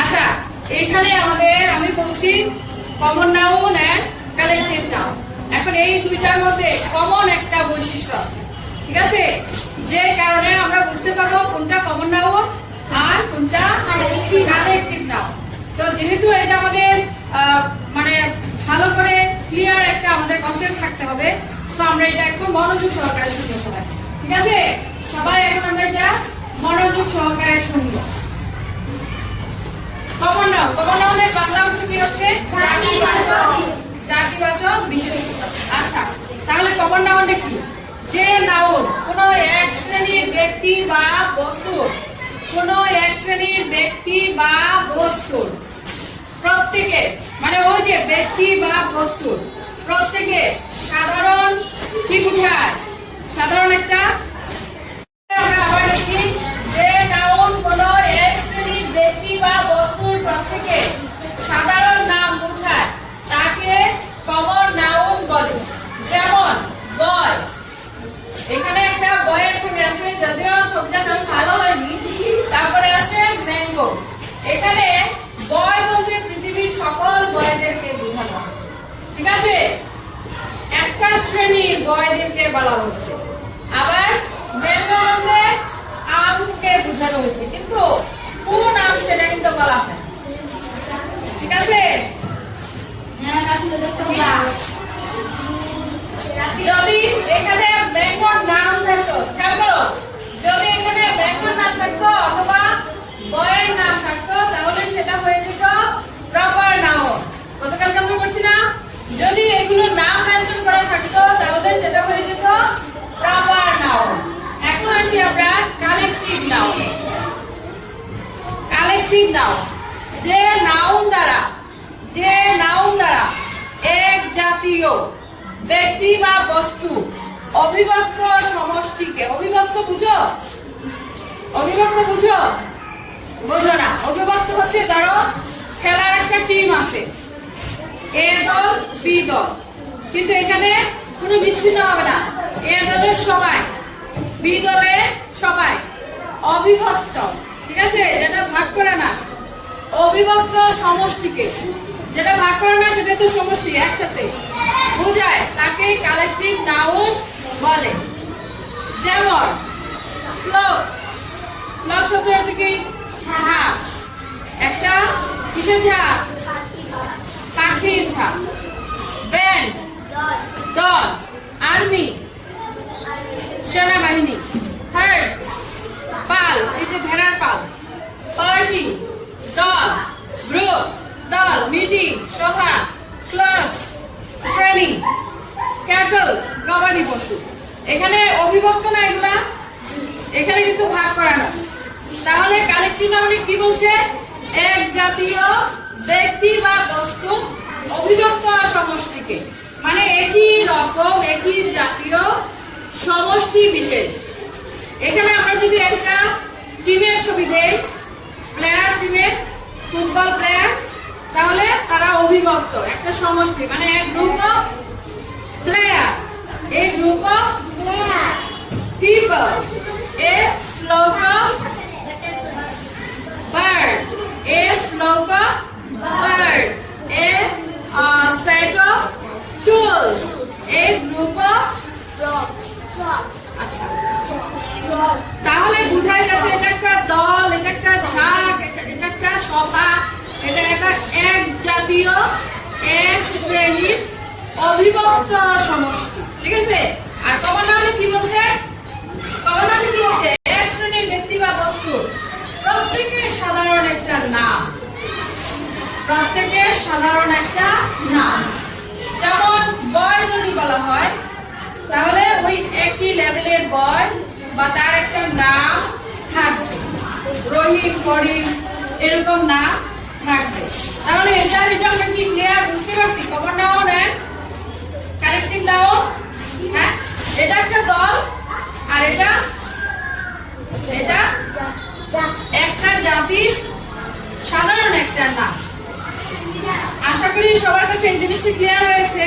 আচ্ছা, এখানে আমাদের আমি বলছি common noun and collective noun. এখন এই দুইটার মধ্যে কমন একটা বৈশিষ্ট্য আছে, ঠিক আছে, যে কারণে আমরা বুঝতে পারবো কোনটা কমন নাউন আর কোনটা কালেকটিভ নাউন। তো যেহেতু এটা আমাদের মানে ভালো করে ক্লিয়ার একটা আমাদের কনসেপ্ট থাকতে হবে, সো আমরা এটা এখন মনোযোগ সহকারে শুনবো সবাই, ঠিক আছে? সবাই এখন আমরা এটা মনোযোগ সহকারে শুনবো। কমন নাউনের বাংলা অর্থ কি হচ্ছে? জাতিবাচক বিশেষণ। আচ্ছা, তাহলে কমন নাউনটা কি? যে নাউন কোনো এক শ্রেণীর ব্যক্তি বা বস্তুর প্রত্যেকে, মানে ওই যে ব্যক্তি বা বস্তুর প্রত্যেকে সাধারণ কি বোঝায়? সাধারণ একটা যে নাউন কোনো এক শ্রেণীর ব্যক্তি বা বস্তুর প্রত্যেকে সাধারণ নাম বোঝায় তাকে কমন নাউন বলে। যেমন বয়, এখানে একটা বয়ের ছবি আছে, যদিও ছবিটা তেমন ভালো হয়নি। তারপরে আছে ম্যাঙ্গো, এখানে বয় বলতে পৃথিবীর সকল বয়দেরকে বোঝানো হচ্ছে, ঠিক আছে? একটা শ্রেণীর বয়দেরকে বলা হচ্ছে। আবার ম্যাঙ্গো বলতে আমকে বোঝানো হয়েছে, কিন্তু কোন আম সেটা কিন্তু বলা হয়, ঠিক আছে? যদি এখানে ম্যাঙ্গোর নাম থাকতো, খেয়াল করো, যদি এখানে ম্যাঙ্গোর নাম থাকতো অথবা বয়ের নাম থাকতো তাহলে সেটা হয়ে যেত প্রপার নাউন। গতকাল আমরা বলছি না, যদি এগুলো নাম মেনশন করা থাকতো তাহলে সেটা হয়ে যেত প্রপার নাউন। এখন আসি আমরা কালেকটিভ নাউন। কালেকটিভ নাউন, যে নাউন দ্বারা এক জাতীয় ব্যক্তি বা বস্তু অবিভক্ত সমষ্টিকে, অবিভক্ত বুঝো? বোঝো না? অবিভক্ত হচ্ছে, ধরো খেলার একটা টিম আছে, এ দল বি দল, কিন্তু এখানে কোনো বিচ্ছিন্ন হবে না, এ দলের সবাই বি দলের সবাই অবিভক্ত, ঠিক আছে? যেটা ভাগ করে না, অবিভক্ত সমষ্টিকে যেটা ভাগ করে না সেটা তো সমষ্টি একসাথে বোঝায়, তাকে কালেকটিভ নাউন বলে। যেমন ফ্লোক শব্দ আছে কি? ঝাঁক, একটা কিসের ঝাঁক? পাখির ঝাঁক। ব্যান্ড দল, আর্মি সেনাবাহিনী। হার্ড পাল, এই যে ভেড়ার পাল। পার্টি দল, গ্রুপ দল, মিটিং সভা, ক্লাস শ্রেণী। ক্যাটল গবাদি পশু, এখানে অবিভক্ত না এগুলা, এখানে কিন্তু ভাগ করা না। তাহলে কালেকটিভ নাউনে কি বলছে? এক জাতীয় ব্যক্তি বা বস্তু অবিভক্ত সমষ্টিকে, মানে একই রকম একই জাতীয় সমষ্টি বিশেষ। এখানে আমরা যদি একটা টিমের ছবি দেই, প্লেয়ার টিমের ফুটবল প্লেয়ার, তাহলে তারা অবিভক্ত একটা সমষ্টি, মানে এক group of player, a group of people, a flock of bird, a flock of bird, a set of tools, a group of আচ্ছা, তাহলে বোঝা যাচ্ছে এটা একটা দল, এটা একটা ঝাঁক, এটা একটা সভা, এটা একটা এক জাতীয় এক শ্রেণীর অবিভক্ত সমষ্টি, ঠিক আছে? আর কমন নাউনে কি বলছে? এক শ্রেণীর ব্যক্তি বা বস্তু প্রত্যেকের সাধারণ একটা নাম, যেমন বয় যদি বলা হয় তাহলে ওই একই লেভেলের বয় বা তার একটা নাম থাকবে, রহিম করিম এরকম নাম থাকবে। তাহলে এটা আমরা কি ক্লিয়ার বুঝতে পারছি? Common noun and collective noun. হ্যাঁ, এটা একটা দল আর এটা একটা জাতির সাধারণ একটা নাম। আশা করি সবার কাছে এই জিনিসটা ক্লিয়ার হয়েছে।